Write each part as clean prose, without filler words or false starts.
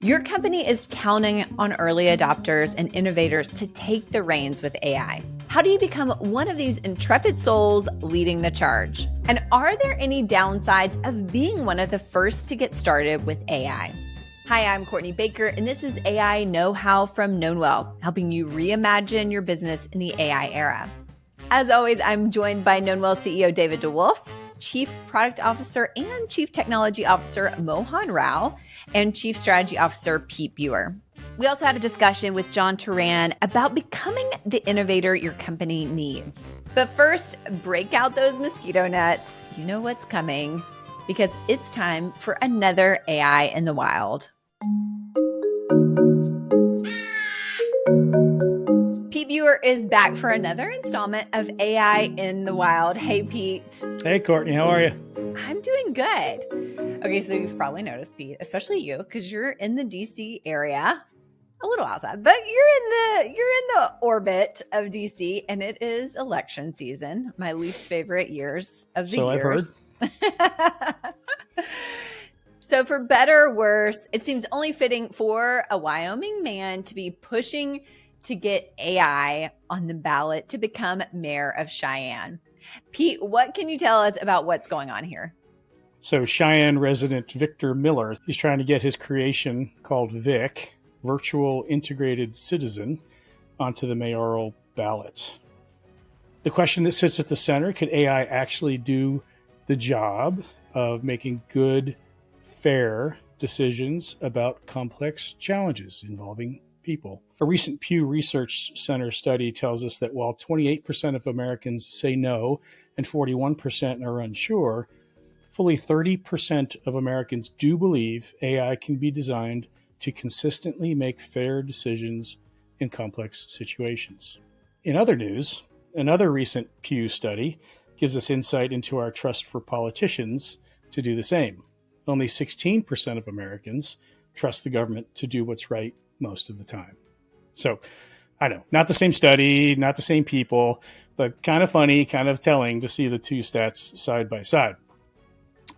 Your company is counting on early adopters and innovators to take the reins with AI. How do you become one of these intrepid souls leading the charge? And are there any downsides of being one of the first to get started with AI? Hi, I'm Courtney Baker, and this is AI Know-How from KnownWell, helping you reimagine your business in the AI era. As always, I'm joined by KnownWell CEO David DeWolf, Chief Product Officer and Chief Technology Officer Mohan Rao, and Chief Strategy Officer Pete Buer. We also have a discussion with Can Turan about becoming the innovator your company needs. But first, break out those mosquito nets. You know what's coming, because it's time for another AI in the wild. Pete Buer is back for another installment of AI in the Wild. Hey, Pete. Hey, Courtney. How are you? I'm doing good. Okay, so you've probably noticed, Pete, especially you, because you're in the DC area, a little outside, but you're in the orbit of DC, and it is election season. My least favorite years of the years. I've heard. So for better or worse, it seems only fitting for a Wyoming man to be pushing to get AI on the ballot to become mayor of Cheyenne. Pete, what can you tell us about what's going on here? So Cheyenne resident Victor Miller, he's trying to get his creation called VIC, Virtual Integrated Citizen, onto the mayoral ballot. The question that sits at the center, could AI actually do the job of making good, fair decisions about complex challenges involving people? A recent Pew Research Center study tells us that while 28% of Americans say no and 41% are unsure, fully 30% of Americans do believe AI can be designed to consistently make fair decisions in complex situations. In other news, another recent Pew study gives us insight into our trust for politicians to do the same. Only 16% of Americans trust the government to do what's right most of the time. So, I know, not the same study, not the same people, but kind of funny, kind of telling to see the two stats side by side.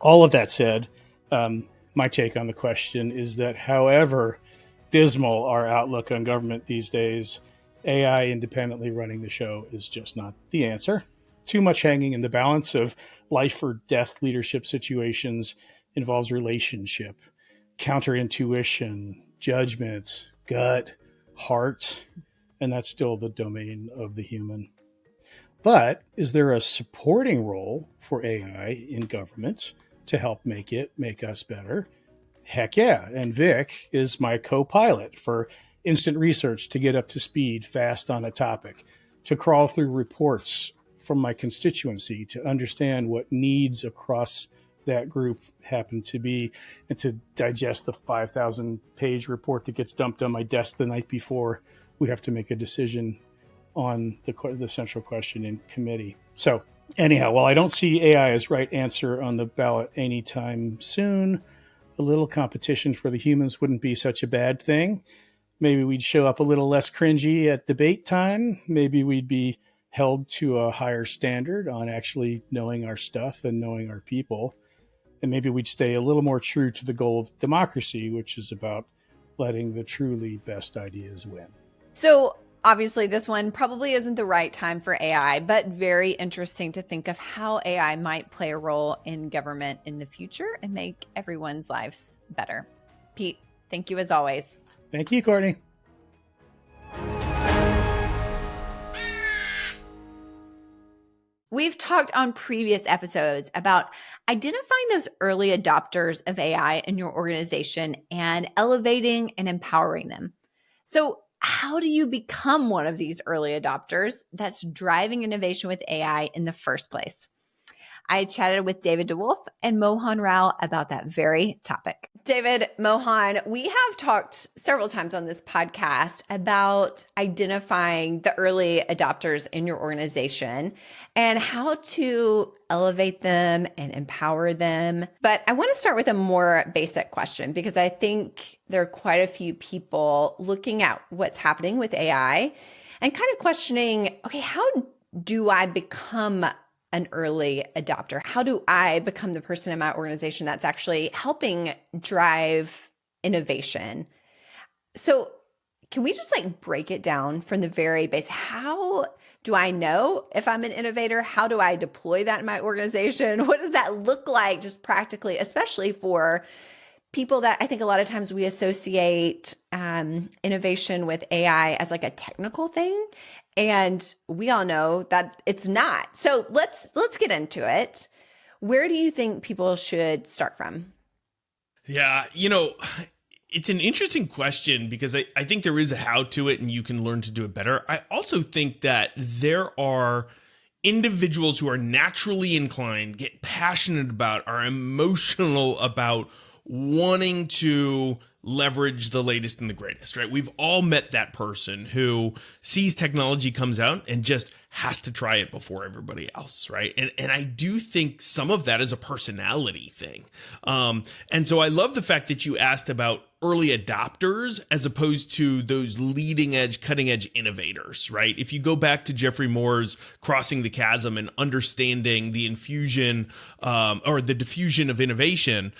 All of that said, my take on the question is that however dismal our outlook on government these days, AI independently running the show is just not the answer. Too much hanging in the balance of life or death leadership situations involves relationship, counterintuition, judgment, gut, heart, and that's still the domain of the human. But is there a supporting role for AI in government to help make us better? Heck yeah. And Vic is my co-pilot for instant research to get up to speed fast on a topic, to crawl through reports from my constituency, to understand what needs across that group happen to be, and to digest the 5,000-page report that gets dumped on my desk the night before we have to make a decision on the central question in committee. So anyhow, while I don't see AI as right answer on the ballot anytime soon, a little competition for the humans wouldn't be such a bad thing. Maybe we'd show up a little less cringy at debate time. Maybe we'd be held to a higher standard on actually knowing our stuff and knowing our people. And maybe we'd stay a little more true to the goal of democracy, which is about letting the truly best ideas win. So obviously this one probably isn't the right time for AI, but very interesting to think of how AI might play a role in government in the future and make everyone's lives better. Pete, thank you as always. Thank you, Courtney. We've talked on previous episodes about identifying those early adopters of AI in your organization and elevating and empowering them. So how do you become one of these early adopters that's driving innovation with AI in the first place? I chatted with David DeWolf and Mohan Rao about that very topic. David, Mohan, we have talked several times on this podcast about identifying the early adopters in your organization and how to elevate them and empower them. But I want to start with a more basic question because I think there are quite a few people looking at what's happening with AI and kind of questioning, okay, how do I become an early adopter? How do I become the person in my organization that's actually helping drive innovation. So can we just like break it down from the very base? How do I know if I'm an innovator? How do I deploy that in my organization? What does that look like just practically, especially for people that I think a lot of times we associate innovation with AI as like a technical thing. And we all know that it's not. So let's get into it. Where do you think people should start from? Yeah, it's an interesting question because I think there is a how to it and you can learn to do it better. I also think that there are individuals who are naturally inclined, get passionate about, are emotional about wanting to leverage the latest and the greatest, right? We've all met that person who sees technology comes out and just has to try it before everybody else, right? And I do think some of that is a personality thing. And so I love the fact that you asked about early adopters as opposed to those leading edge, cutting edge innovators, right? If you go back to Jeffrey Moore's Crossing the Chasm and understanding the infusion or the diffusion of innovation,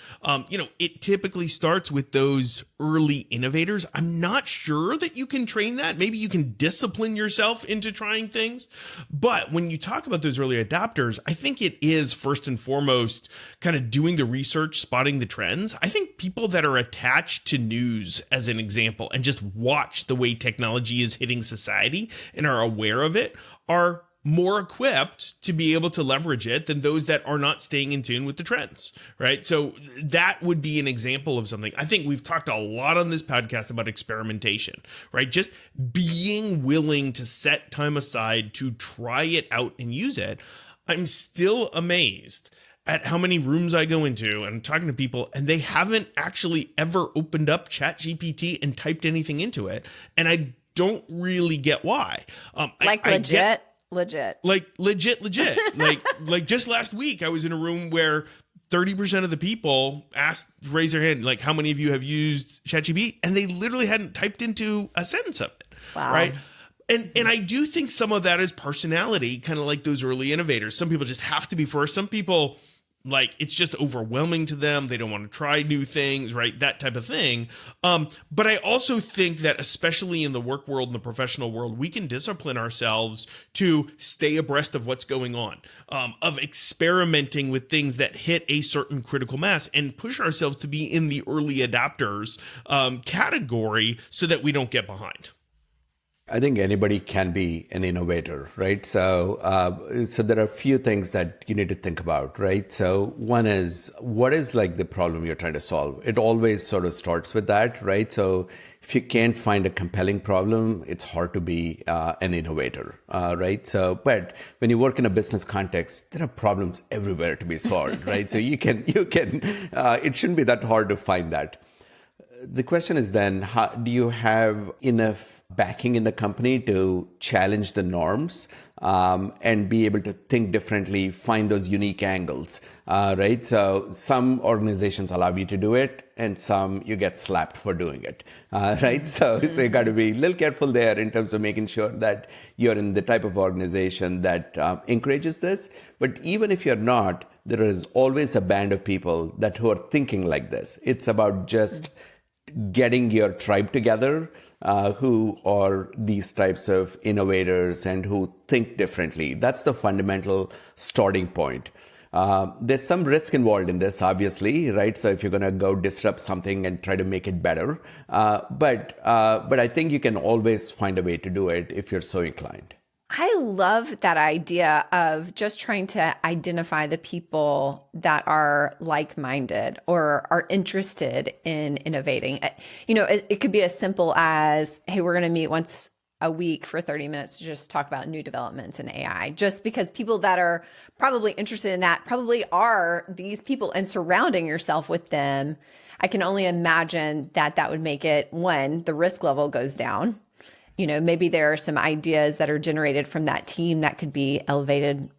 it typically starts with those early innovators. I'm not sure that you can train that. Maybe you can discipline yourself into trying things. But when you talk about those early adopters, I think it is first and foremost kind of doing the research, spotting the trends. I think people that are attached to news, as an example, and just watch the way technology is hitting society and are aware of it are more equipped to be able to leverage it than those that are not staying in tune with the trends, right? So that would be an example of something. I think we've talked a lot on this podcast about experimentation, right? Just being willing to set time aside to try it out and use it. I'm still amazed at how many rooms I go into and I'm talking to people and they haven't actually ever opened up ChatGPT and typed anything into it. And I don't really get why. Legit. Like legit. like just last week, I was in a room where 30% of the people raise their hand, like, how many of you have used ChatGPT? And they literally hadn't typed into a sentence of it. Wow. Right. And I do think some of that is personality, kind of like those early innovators. Some people just have to be first. Some people, like, it's just overwhelming to them. They don't want to try new things, right? That type of thing. But I also think that especially in the work world and the professional world, we can discipline ourselves to stay abreast of what's going on, of experimenting with things that hit a certain critical mass and push ourselves to be in the early adopters category so that we don't get behind. I think anybody can be an innovator, right? So there are a few things that you need to think about, right? So one is, what is like the problem you're trying to solve? It always sort of starts with that, right? So if you can't find a compelling problem, it's hard to be an innovator, right? So, but when you work in a business context, there are problems everywhere to be solved, right? So you can, it shouldn't be that hard to find that. The question is then, how, do you have enough backing in the company to challenge the norms and be able to think differently, find those unique angles, right? So some organizations allow you to do it and some you get slapped for doing it, right? So you got to be a little careful there in terms of making sure that you're in the type of organization that encourages this. But even if you're not, there is always a band of people who are thinking like this. It's about just getting your tribe together, who are these types of innovators and who think differently. That's the fundamental starting point. There's some risk involved in this, obviously, right? So if you're going to go disrupt something and try to make it better, but I think you can always find a way to do it if you're so inclined. I love that idea of just trying to identify the people that are like-minded or are interested in innovating. It could be as simple as, hey, we're going to meet once a week for 30 minutes to just talk about new developments in AI, just because people that are probably interested in that probably are these people, and surrounding yourself with them. I can only imagine that would make it, one, the risk level goes down. Maybe there are some ideas that are generated from that team that could be elevated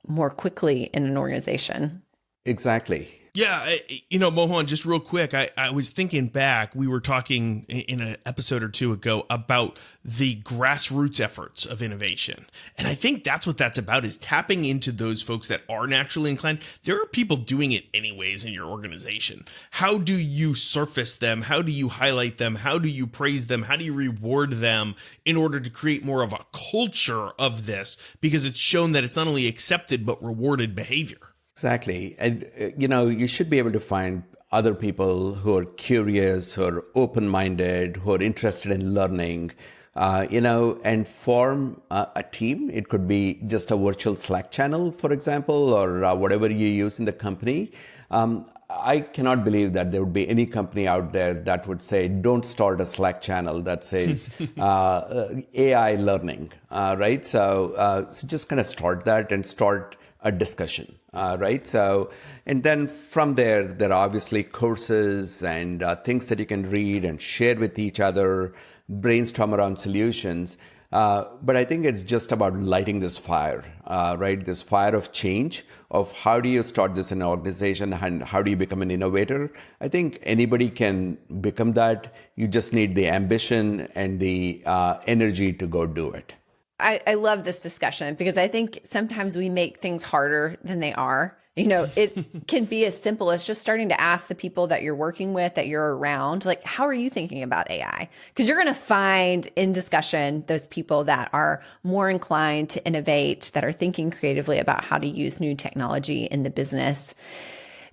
more quickly in an organization. Exactly. Yeah, Mohan, just real quick, I was thinking back, we were talking in an episode or two ago about the grassroots efforts of innovation. And I think that's what that's about, is tapping into those folks that are naturally inclined. There are people doing it anyways in your organization. How do you surface them? How do you highlight them? How do you praise them? How do you reward them in order to create more of a culture of this? Because it's shown that it's not only accepted, but rewarded behavior. Exactly. And, you should be able to find other people who are curious, who are open-minded, who are interested in learning, and form a team. It could be just a virtual Slack channel, for example, or whatever you use in the company. I cannot believe that there would be any company out there that would say, don't start a Slack channel that says AI learning, right? So just kind of start that and start a discussion, right? So, and then from there are obviously courses and things that you can read and share with each other, brainstorm around solutions. But I think it's just about lighting this fire, right? This fire of change, of how do you start this in an organization and how do you become an innovator? I think anybody can become that. You just need the ambition and the energy to go do it. I love this discussion because I think sometimes we make things harder than they are. It can be as simple as just starting to ask the people that you're working with, that you're around, like, how are you thinking about AI? Because you're going to find in discussion those people that are more inclined to innovate, that are thinking creatively about how to use new technology in the business.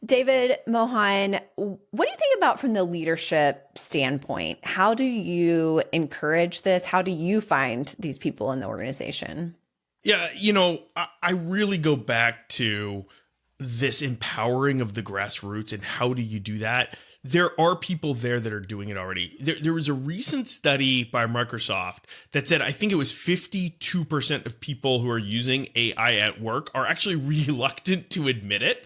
David, Mohan, what do you think about from the leadership standpoint? How do you encourage this? How do you find these people in the organization? Yeah, I really go back to this empowering of the grassroots and how do you do that? There are people there that are doing it already. There was a recent study by Microsoft that said, I think it was 52% of people who are using AI at work are actually reluctant to admit it.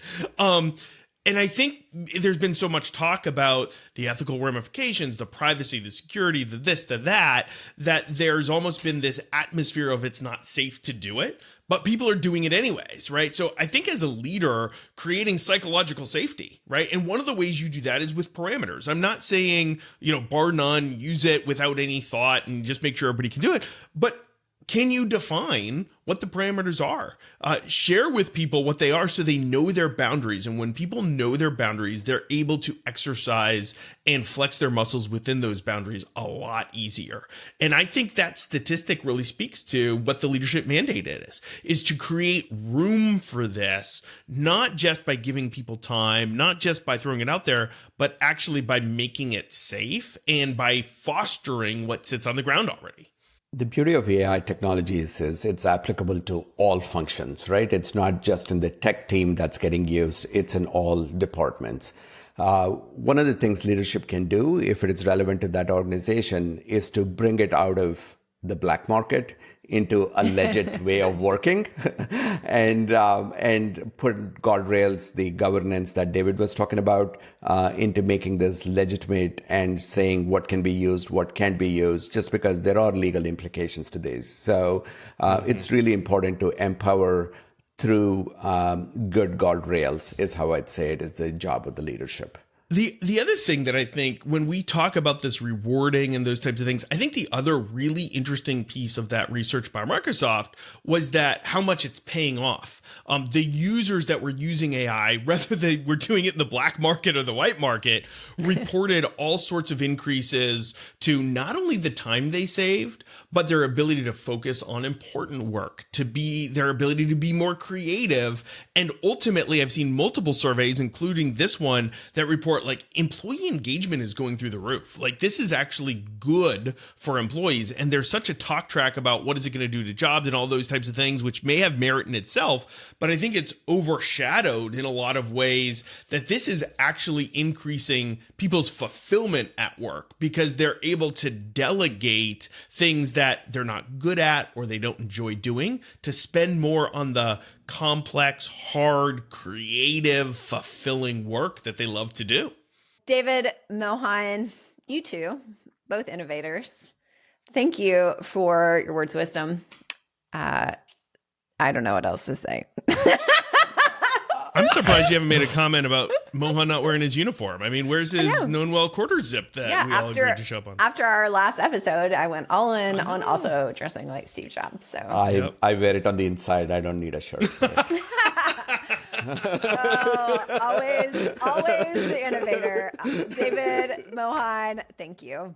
And I think there's been so much talk about the ethical ramifications, the privacy, the security, the this, the that there's almost been this atmosphere of it's not safe to do it, but people are doing it anyways, right? So I think as a leader, creating psychological safety, right? And one of the ways you do that is with parameters. I'm not saying, bar none, use it without any thought and just make sure everybody can do it, but can you define what the parameters are? Share with people what they are so they know their boundaries. And when people know their boundaries, they're able to exercise and flex their muscles within those boundaries a lot easier. And I think that statistic really speaks to what the leadership mandate is to create room for this, not just by giving people time, not just by throwing it out there, but actually by making it safe and by fostering what sits on the ground already. The beauty of AI technologies is it's applicable to all functions, right? It's not just in the tech team that's getting used, it's in all departments. One of the things leadership can do, if it is relevant to that organization, is to bring it out of the black market into a legit way of working and put guardrails, the governance that David was talking about, into making this legitimate and saying what can be used, what can't be used, just because there are legal implications to this. So it's really important to empower through good guardrails is how I'd say it is the job of the leadership. The other thing that I think when we talk about this rewarding and those types of things, I think the other really interesting piece of that research by Microsoft was that how much it's paying off. The users that were using AI, whether they were doing it in the black market or the white market, reported all sorts of increases to not only the time they saved, but their ability to focus on important work, their ability to be more creative. And ultimately, I've seen multiple surveys, including this one, that report like employee engagement is going through the roof. Like this is actually good for employees. And there's such a talk track about what is it going to do to jobs and all those types of things, which may have merit in itself. But I think it's overshadowed in a lot of ways that this is actually increasing people's fulfillment at work because they're able to delegate things that they're not good at or they don't enjoy doing to spend more on the complex, hard, creative, fulfilling work that they love to do. David, Mohan, you two, both innovators, thank you for your words of wisdom. I don't know what else to say. I'm surprised you haven't made a comment about Mohan not wearing his uniform. I mean, where's his known well quarter zip that we all agreed to show up on? After our last episode, I went all in on also dressing like Steve Jobs. So I wear it on the inside. I don't need a shirt. always the innovator. David, Mohan, thank you.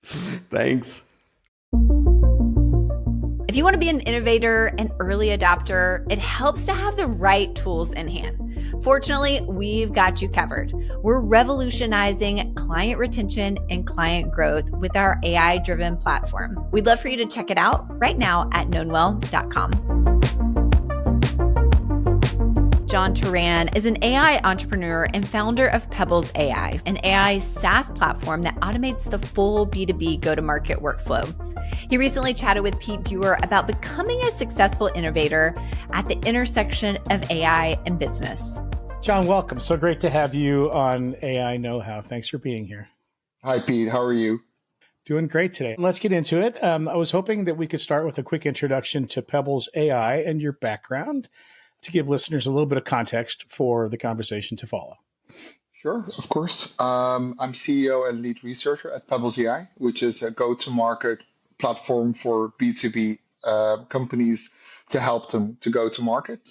Thanks. If you want to be an innovator, an early adopter, it helps to have the right tools in hand. Fortunately, we've got you covered. We're revolutionizing client retention and client growth with our AI-driven platform. We'd love for you to check it out right now at knownwell.com. Can Turan is an AI entrepreneur and founder of Pebbles Ai, an AI SaaS platform that automates the full B2B go-to-market workflow. He recently chatted with Pete Buer about becoming a successful innovator at the intersection of AI and business. John, welcome. So great to have you on AI Know-How. Thanks for being here. Hi, Pete. How are you? Doing great today. Let's get into it. I was hoping that we could start with a quick introduction to Pebbles AI and your background to give listeners a little bit of context for the conversation to follow. Sure, of course. I'm CEO and lead researcher at Pebbles Ai, which is a go-to-market platform for B2B companies to help them to go to market.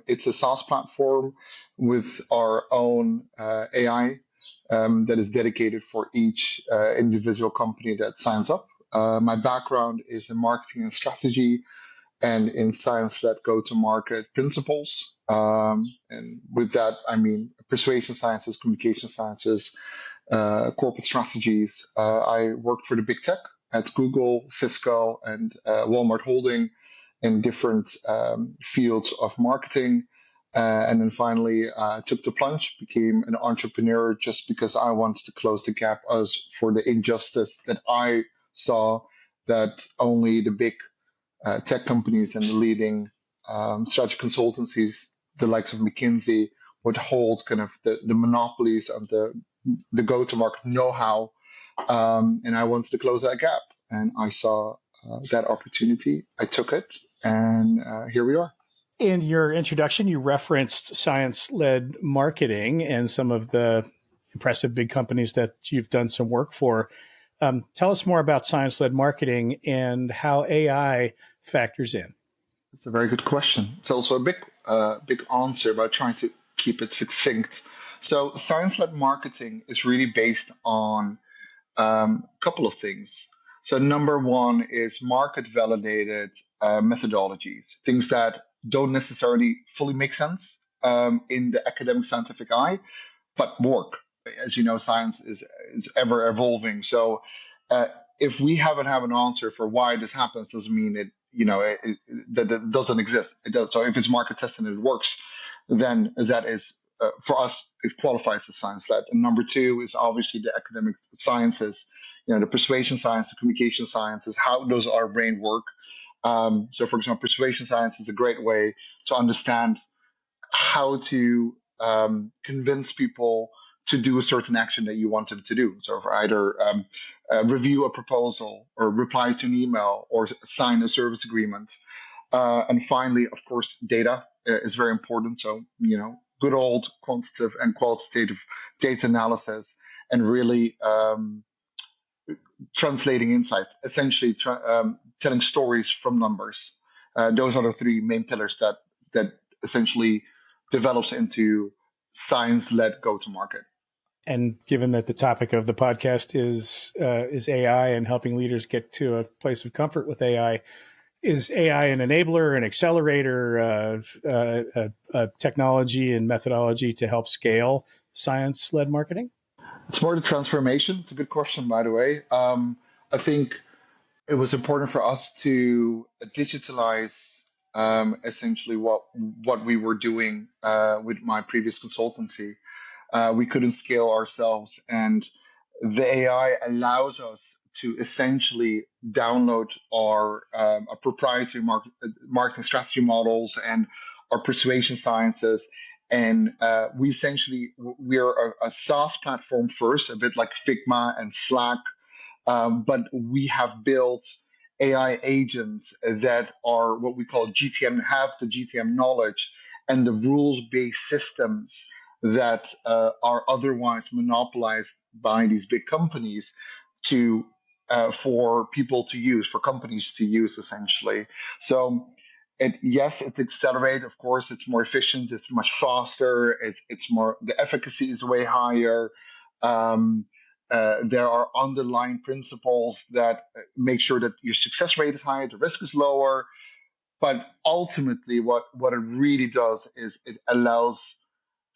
It's a SaaS platform with our own AI that is dedicated for each individual company that signs up. My background is in marketing and strategy and in science-led go-to-market principles. And with that, I mean persuasion sciences, communication sciences, corporate strategies. I worked for the big tech at Google, Cisco, and Walmart Holding in different fields of marketing. And then finally, took the plunge, became an entrepreneur just because I wanted to close the gap as for the injustice that I saw that only the big tech companies and the leading strategy consultancies, the likes of McKinsey, would hold kind of the monopolies of the go-to-market know-how. And I wanted to close that gap. And I saw that opportunity. I took it, and here we are. In your introduction, you referenced science-led marketing and some of the impressive big companies that you've done some work for. Tell us more about science-led marketing and how AI factors in. It's a very good question. It's also a big answer, but trying to keep it succinct. So science-led marketing is really based on a couple of things. So number one is market-validated methodologies, things that don't necessarily fully make sense in the academic scientific eye, but work. As you know, science is ever evolving. So if we haven't have an answer for why this happens, doesn't mean that it doesn't exist. It does. So if it's market tested and it works, then that is for us, it qualifies as science-led. And number two is obviously the academic sciences, the persuasion science, the communication sciences, how does our brain work? So for example, persuasion science is a great way to understand how to convince people to do a certain action that you want them to do. So for either review a proposal or reply to an email or sign a service agreement. And finally, of course, data is very important. So, good old quantitative and qualitative data analysis and really translating insight, essentially telling stories from numbers. Those are the three main pillars that essentially develops into science-led go-to-market. And given that the topic of the podcast is AI and helping leaders get to a place of comfort with AI, is AI an enabler, an accelerator, a technology and methodology to help scale science-led marketing? It's more the transformation. It's a good question, by the way. I think it was important for us to digitalize essentially what we were doing with my previous consultancy. We couldn't scale ourselves, and the AI allows us to essentially download our proprietary marketing strategy models and our persuasion sciences. And we're a SaaS platform first, a bit like Figma and Slack, but we have built AI agents that are what we call GTM, have the GTM knowledge and the rules-based systems that are otherwise monopolized by these big companies to for people to use, for companies to use, essentially. So, yes, it's accelerated. Of course, it's more efficient. It's much faster. It's more. The efficacy is way higher. Um, there are underlying principles that make sure that your success rate is higher, the risk is lower. But ultimately, what it really does is it allows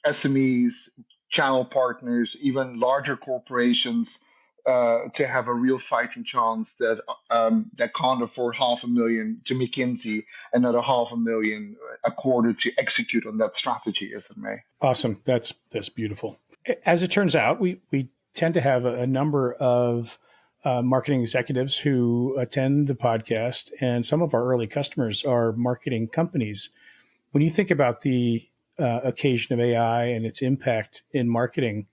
SMEs, channel partners, even larger corporations to have a real fighting chance that can't afford $500,000 to McKinsey, another $500,000 a quarter to execute on that strategy, as it may. Awesome. That's beautiful. As it turns out, we tend to have a number of marketing executives who attend the podcast, and some of our early customers are marketing companies. When you think about the occasion of AI and its impact in marketing,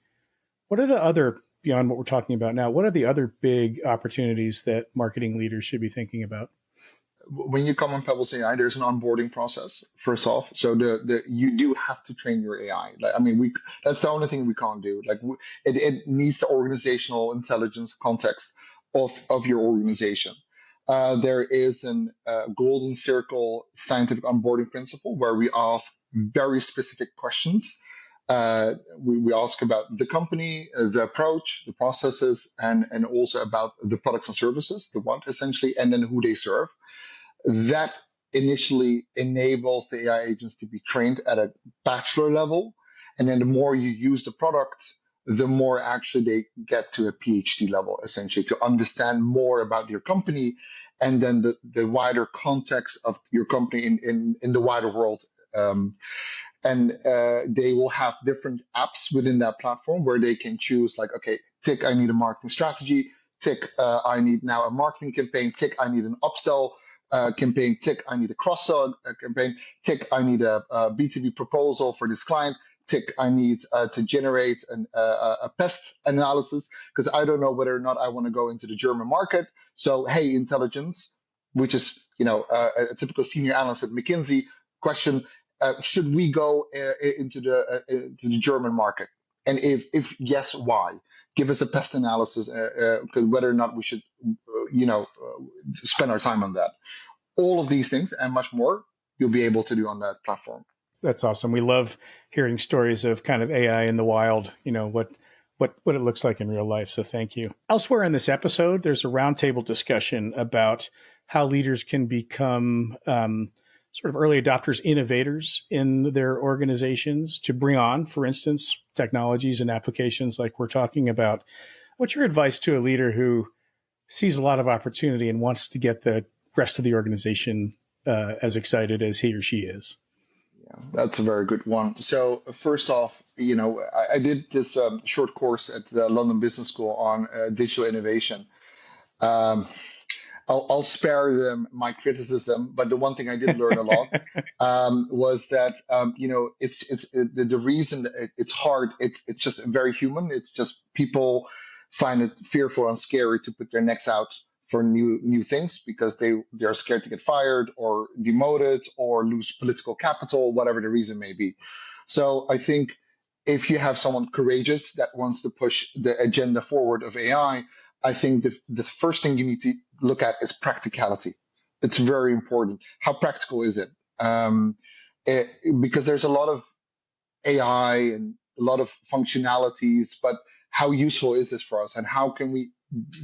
what are the other, beyond what we're talking about now, what are the other big opportunities that marketing leaders should be thinking about? When you come on Pebbles AI, there's an onboarding process first off. So you do have to train your AI. Like, I mean, that's the only thing we can't do. Like, it needs the organizational intelligence context of your organization. There is a golden circle scientific onboarding principle where we ask very specific questions. We ask about the company, the approach, the processes, and also about the products and services, the what essentially, and then who they serve. That initially enables the AI agents to be trained at a bachelor level. And then the more you use the product, the more actually they get to a PhD level, essentially, to understand more about your company and then the wider context of your company in the wider world. And they will have different apps within that platform where they can choose, like, okay, tick, I need a marketing strategy. Tick, I need now a marketing campaign. Tick, I need an upsell campaign. Tick, I need a cross-sell campaign. Tick, I need a B2B proposal for this client. Tick, I need to generate a pest analysis because I don't know whether or not I want to go into the German market. So, hey, intelligence, which is a typical senior analyst at McKinsey, question: should we go into the German market? And if yes, why? Give us a pest analysis, whether or not we should, spend our time on that. All of these things and much more you'll be able to do on that platform. That's awesome. We love hearing stories of kind of AI in the wild, what it looks like in real life. So thank you. Elsewhere in this episode, there's a roundtable discussion about how leaders can become sort of early adopters, innovators in their organizations to bring on, for instance, technologies and applications like we're talking about. What's your advice to a leader who sees a lot of opportunity and wants to get the rest of the organization as excited as he or she is? Yeah, that's a very good one. So first off, I did this short course at the London Business School on digital innovation. I'll spare them my criticism, but the one thing I did learn a lot was that it's the reason that it's hard. It's just very human. It's just people find it fearful and scary to put their necks out for new things because they're scared to get fired or demoted or lose political capital, whatever the reason may be. So I think if you have someone courageous that wants to push the agenda forward of AI, I think the first thing you need to look at is practicality. It's very important. How practical is it? Because there's a lot of AI and a lot of functionalities, but how useful is this for us? And how can we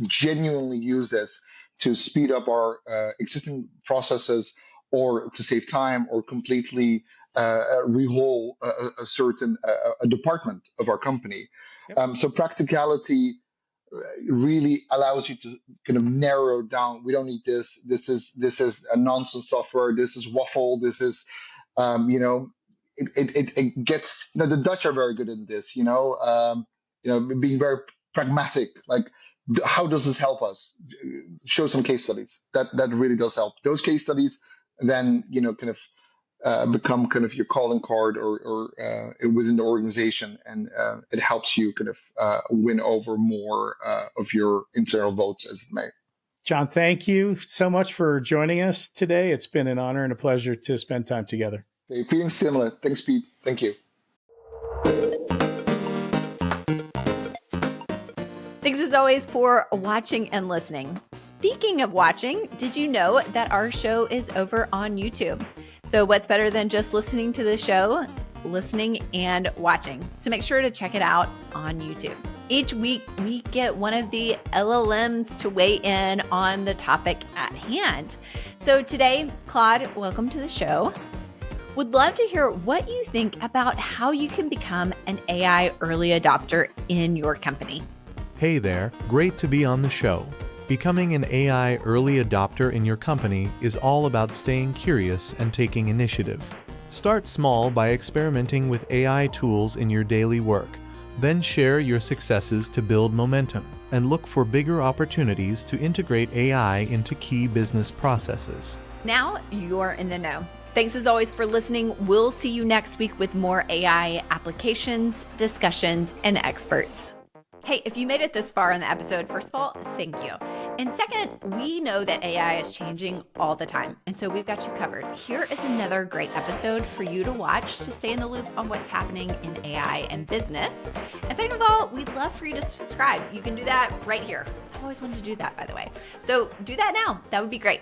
genuinely use this to speed up our existing processes or to save time or completely rehaul a certain department of our company? Yep. So practicality really allows you to kind of narrow down. We don't need this. This is a nonsense software. This is waffle. This is, it gets. The Dutch are very good in this. Being very pragmatic. Like, how does this help us? Show some case studies. That really does help. Those case studies then kind of become kind of your calling card or within the organization, and it helps you kind of win over more of your internal votes, as it may. John, thank you so much for joining us today. It's been an honor and a pleasure to spend time together. Feeling similar. Thanks, Pete. Thank you. Thanks as always for watching and listening. Speaking of watching, did you know that our show is over on YouTube? So what's better than just listening to the show? Listening and watching. So make sure to check it out on YouTube. Each week, we get one of the LLMs to weigh in on the topic at hand. So today, Claude, welcome to the show. Would love to hear what you think about how you can become an AI early adopter in your company. Hey there, great to be on the show. Becoming an AI early adopter in your company is all about staying curious and taking initiative. Start small by experimenting with AI tools in your daily work. Then share your successes to build momentum and look for bigger opportunities to integrate AI into key business processes. Now you're in the know. Thanks as always for listening. We'll see you next week with more AI applications, discussions, and experts. Hey, if you made it this far in the episode, first of all, thank you. And second, we know that AI is changing all the time, and so we've got you covered. Here is another great episode for you to watch to stay in the loop on what's happening in AI and business. And second of all, we'd love for you to subscribe. You can do that right here. I've always wanted to do that, by the way. So do that now. That would be great.